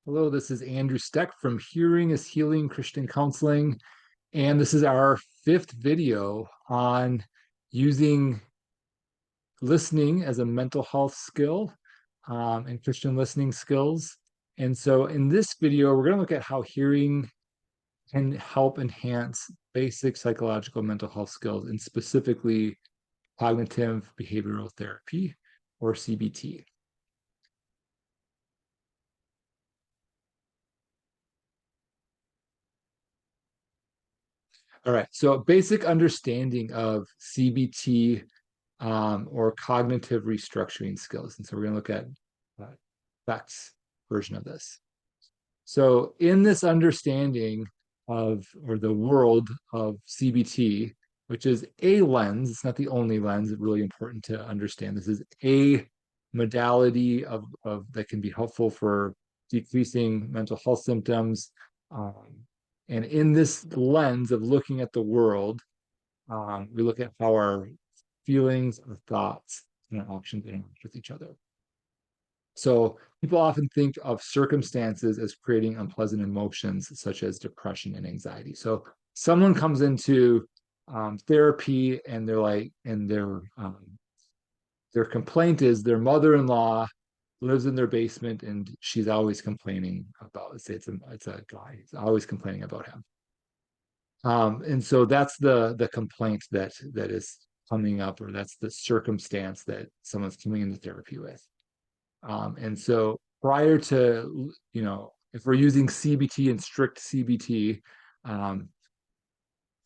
Hello, this is Andrew Steck from Hearing is Healing Christian Counseling, and this is our fifth video on using listening as a mental health skill and Christian listening skills. And so in this video, we're going to look at how hearing can help enhance basic psychological mental health skills, and specifically cognitive behavioral therapy, or CBT. All right, so a basic understanding of CBT or cognitive restructuring skills. And so we're going to look at Beck's version of this. So in this understanding of, or the world of CBT, which is a lens, it's not the only lens, it's really important to understand. This is a modality of that can be helpful for decreasing mental health symptoms. And in this lens of looking at the world, we look at how our feelings, our thoughts, and our actions interact with each other. So people often think of circumstances as creating unpleasant emotions, such as depression and anxiety. So someone comes into therapy, and they're like, and their complaint is their mother-in-law lives in their basement, and she's always complaining about. Let's say it's a guy. He's always complaining about him. And so that's the complaint that is coming up, or that's the circumstance that someone's coming into therapy with. And so prior to, if we're using CBT and strict CBT,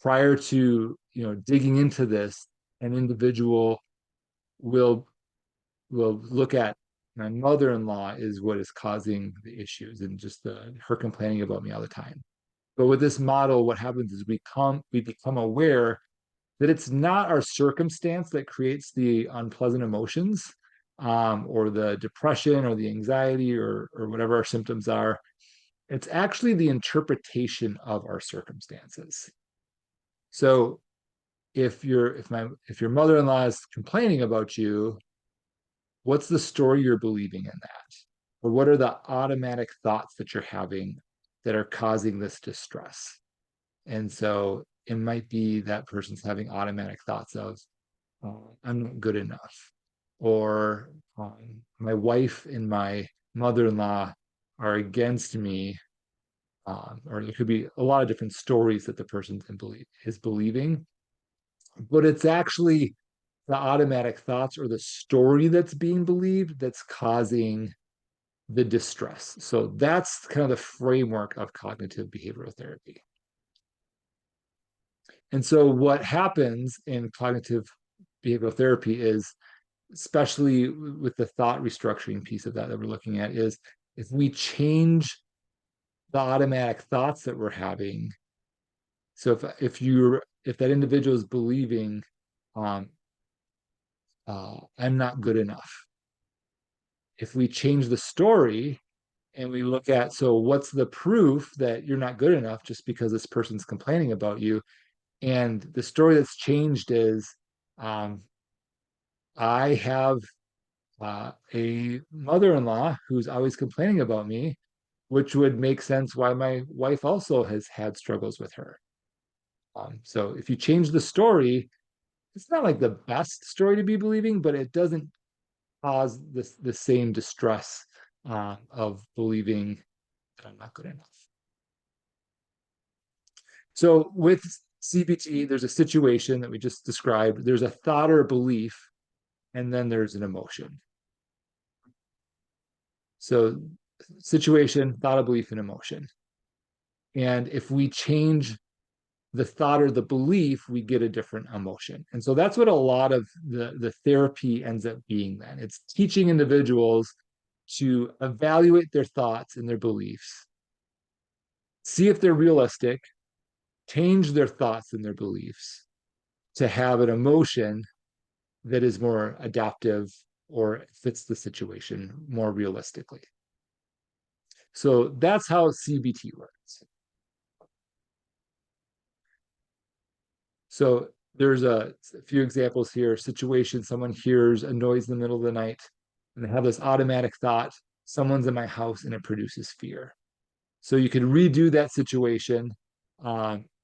prior to, digging into this, an individual will look at my mother-in-law is what is causing the issues, and just her complaining about me all the time. But with this model, what happens is we become aware that it's not our circumstance that creates the unpleasant emotions, or the depression or the anxiety, or whatever our symptoms are. It's actually the interpretation of our circumstances. So if your mother-in-law is complaining about you, what's the story you're believing in that? Or what are the automatic thoughts that you're having that are causing this distress? And so it might be that person's having automatic thoughts of, I'm not good enough, or my wife and my mother-in-law are against me, or there could be a lot of different stories that the person is believing, but it's actually the automatic thoughts or the story that's being believed that's causing the distress. So that's kind of the framework of cognitive behavioral therapy. And so what happens in cognitive behavioral therapy is, especially with the thought restructuring piece of that we're looking at, is if we change the automatic thoughts that we're having. So if that individual is believing, I'm not good enough, if we change the story and we look at, so what's the proof that you're not good enough just because this person's complaining about you? And the story that's changed is, I have a mother-in-law who's always complaining about me, which would make sense why my wife also has had struggles with her. So if you change the story, it's not like the best story to be believing, but it doesn't cause the same distress of believing that I'm not good enough. So with CBT, there's a situation that we just described. There's a thought or a belief, and then there's an emotion. So situation, thought, a belief, and emotion. And if we change the thought or the belief, we get a different emotion. And so that's what a lot of the therapy ends up being then. It's teaching individuals to evaluate their thoughts and their beliefs, see if they're realistic, change their thoughts and their beliefs to have an emotion that is more adaptive or fits the situation more realistically. So that's how CBT works. So there's a few examples here. Situation, someone hears a noise in the middle of the night, and they have this automatic thought, someone's in my house and it produces fear. So you could redo that situation,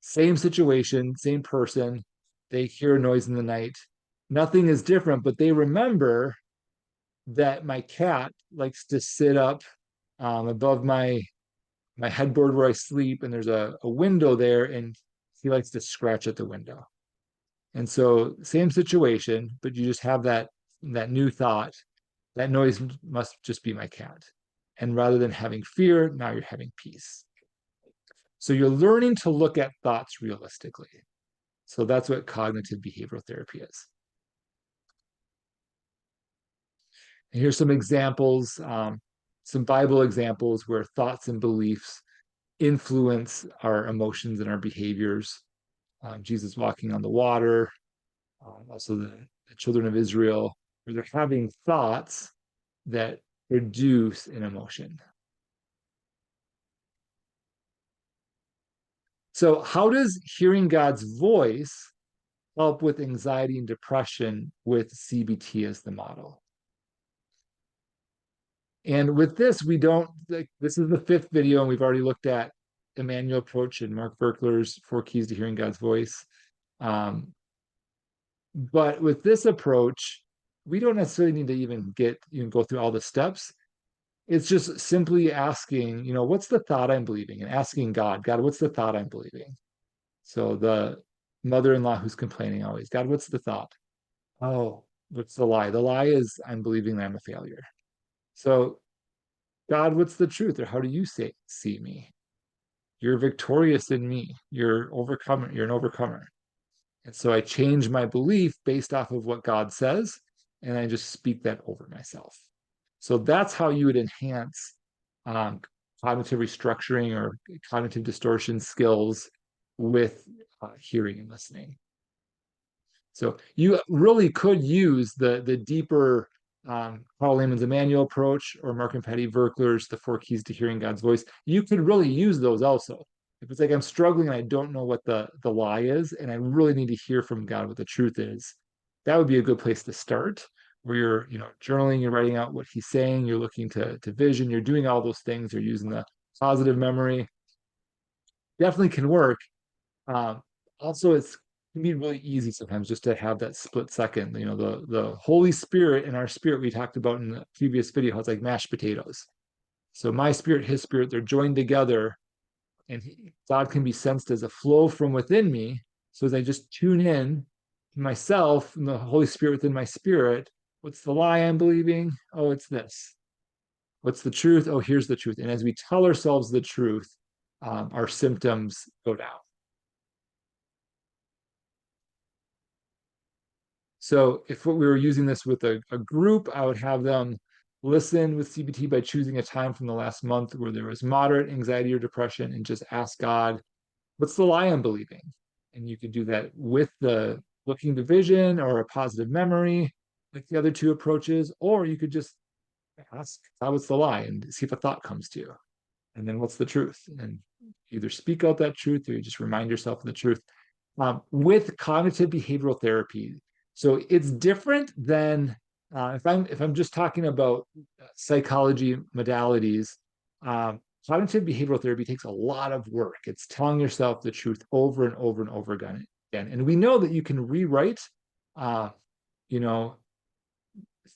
same situation, same person. They hear a noise in the night. Nothing is different, but they remember that my cat likes to sit up above my headboard where I sleep, and there's a window there, and he likes to scratch at the window. And so, same situation, but you just have that new thought. That noise must just be my cat. And rather than having fear, now you're having peace. So you're learning to look at thoughts realistically. So that's what cognitive behavioral therapy is. And here's some examples, some Bible examples where thoughts and beliefs influence our emotions and our behaviors. Jesus walking on the water, also the children of Israel, where they're having thoughts that produce an emotion. So, how does hearing God's voice help with anxiety and depression with CBT as the model? And with this, we don't, like, this is the fifth video, and we've already looked at Emmanuel Approach and Mark Verkler's Four Keys to Hearing God's Voice. But with this approach, we don't necessarily need to even go through all the steps. It's just simply asking, what's the thought I'm believing? And asking God, what's the thought I'm believing? So the mother-in-law who's complaining always, God, what's the thought? Oh, what's the lie? The lie is I'm believing that I'm a failure. So, God, what's the truth? Or how do you see me? You're victorious in me. You're overcomer. You're an overcomer. And so I change my belief based off of what God says, and I just speak that over myself. So that's how you would enhance um, cognitive restructuring or cognitive distortion skills with hearing and listening. So you really could use the deeper Carl Lehman's Emmanuel approach or Mark and Patty Verkler's The Four Keys to Hearing God's Voice. You could really use those also. If it's like I'm struggling and I don't know what the lie is, and I really need to hear from God what the truth is, that would be a good place to start. Where you're, journaling, you're writing out what he's saying, you're looking to vision, you're doing all those things, you're using the positive memory. Definitely can work. Um, Also, it's can be really easy sometimes just to have that split second. The Holy Spirit and our spirit we talked about in the previous video, how it's like mashed potatoes. So my spirit, his spirit, they're joined together, and God can be sensed as a flow from within me. So as I just tune in to myself and the Holy Spirit within my spirit, what's the lie I'm believing? Oh, it's this. What's the truth? Oh, here's the truth. And as we tell ourselves the truth, our symptoms go down. So if we were using this with a group, I would have them listen with CBT by choosing a time from the last month where there was moderate anxiety or depression and just ask God, what's the lie I'm believing? And you could do that with the looking to vision or a positive memory, like the other two approaches, or you could just ask God, what's the lie, and see if a thought comes to you. And then what's the truth? And either speak out that truth or you just remind yourself of the truth. With cognitive behavioral therapy, so it's different than if I'm just talking about psychology modalities. Cognitive behavioral therapy takes a lot of work. It's telling yourself the truth over and over and over again. And we know that you can rewrite, uh, you know,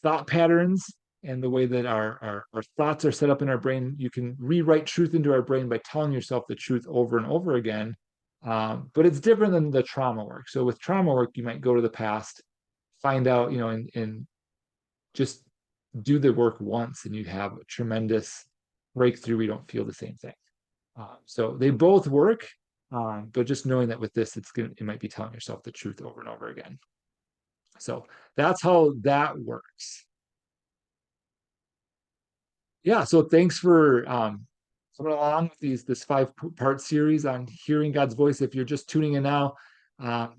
thought patterns and the way that our thoughts are set up in our brain. You can rewrite truth into our brain by telling yourself the truth over and over again. But it's different than the trauma work. So with trauma work, you might go to the past, find out, and just do the work once, and you have a tremendous breakthrough. We don't feel the same thing. So they both work, but just knowing that with this, it might be telling yourself the truth over and over again. So that's how that works. Yeah, so thanks for coming along with this 5-part series on hearing God's voice. If you're just tuning in now,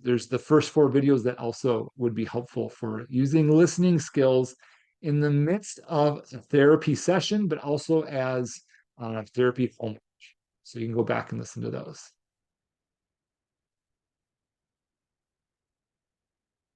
there's the first 4 videos that also would be helpful for using listening skills in the midst of a therapy session, but also as therapy homework. So you can go back and listen to those.